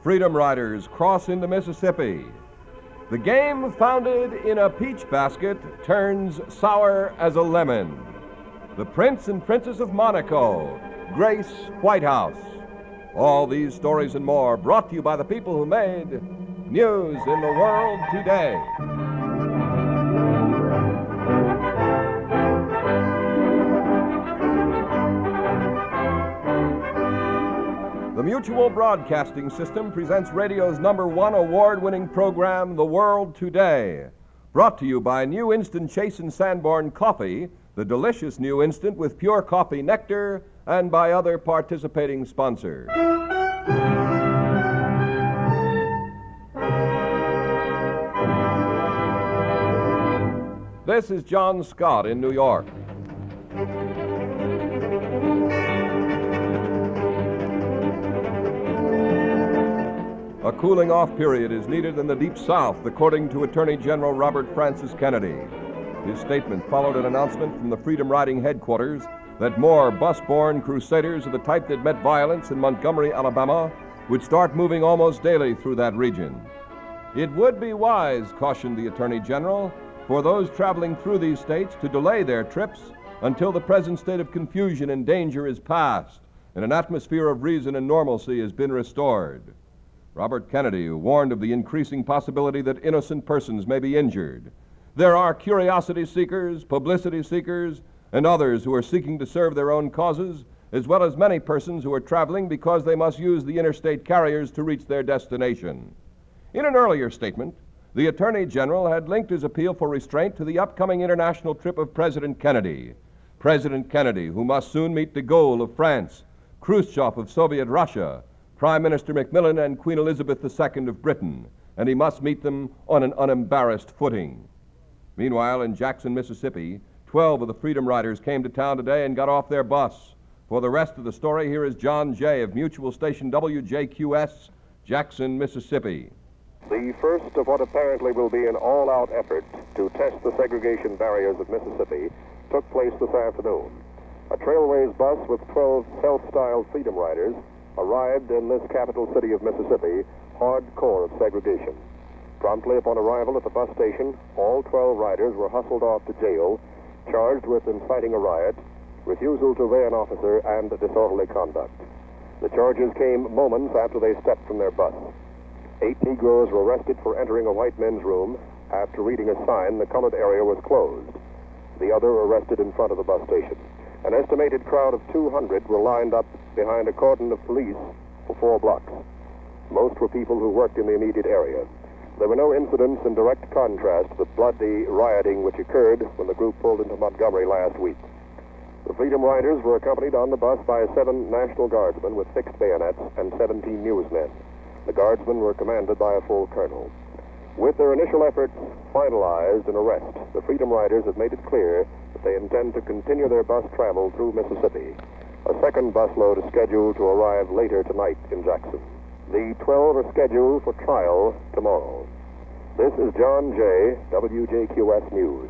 Freedom Riders cross into Mississippi. The game founded in a peach basket turns sour as a lemon. The Prince and Princess of Monaco grace White House. All these stories and more brought to you by the people who made news in the world today. The Mutual Broadcasting System presents radio's #1 award-winning program, The World Today. Brought to you by New Instant Chase and Sanborn Coffee, the delicious New Instant with pure coffee nectar, and by other participating sponsors. This is John Scott in New York. A cooling-off period is needed in the Deep South, according to Attorney General Robert Francis Kennedy. His statement followed an announcement from the Freedom Riding headquarters that more bus-borne crusaders of the type that met violence in Montgomery, Alabama, would start moving almost daily through that region. It would be wise, cautioned the Attorney General, for those traveling through these states to delay their trips until the present state of confusion and danger is past and an atmosphere of reason and normalcy has been restored. Robert Kennedy warned of the increasing possibility that innocent persons may be injured. There are curiosity seekers, publicity seekers, and others who are seeking to serve their own causes, as well as many persons who are traveling because they must use the interstate carriers to reach their destination. In an earlier statement, the Attorney General had linked his appeal for restraint to the upcoming international trip of President Kennedy. President Kennedy, who must soon meet de Gaulle of France, Khrushchev of Soviet Russia, Prime Minister Macmillan and Queen Elizabeth II of Britain, and he must meet them on an unembarrassed footing. Meanwhile, in Jackson, Mississippi, 12 of the Freedom Riders came to town today and got off their bus. For the rest of the story, here is John Jay of Mutual Station WJQS, Jackson, Mississippi. The first of what apparently will be an all-out effort to test the segregation barriers of Mississippi took place this afternoon. A Trailways bus with 12 self-styled Freedom Riders arrived in this capital city of Mississippi, hardcore of segregation. Promptly upon arrival at the bus station, all 12 riders were hustled off to jail, charged with inciting a riot, refusal to obey an officer, and disorderly conduct. The charges came moments after they stepped from their bus. 8 Negroes were arrested for entering a white men's room. After reading a sign, the colored area was closed. The other arrested in front of the bus station. An estimated crowd of 200 were lined up behind a cordon of police for 4 blocks. Most were people who worked in the immediate area. There were no incidents in direct contrast to the bloody rioting which occurred when the group pulled into Montgomery last week. The Freedom Riders were accompanied on the bus by 7 National Guardsmen with fixed bayonets and 17 newsmen. The Guardsmen were commanded by a full colonel. With their initial efforts finalized and arrest, the Freedom Riders have made it clear that they intend to continue their bus travel through Mississippi. A second busload is scheduled to arrive later tonight in Jackson. The 12 are scheduled for trial tomorrow. This is John Jay, WJQS News.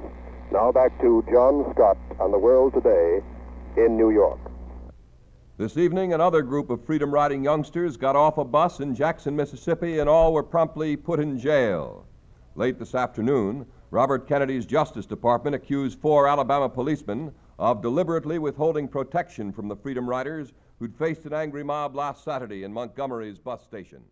Now back to John Scott on The World Today in New York. This evening, another group of Freedom Riding youngsters got off a bus in Jackson, Mississippi, and all were promptly put in jail. Late this afternoon, Robert Kennedy's Justice Department accused 4 Alabama policemen of deliberately withholding protection from the Freedom Riders who'd faced an angry mob last Saturday in Montgomery's bus station.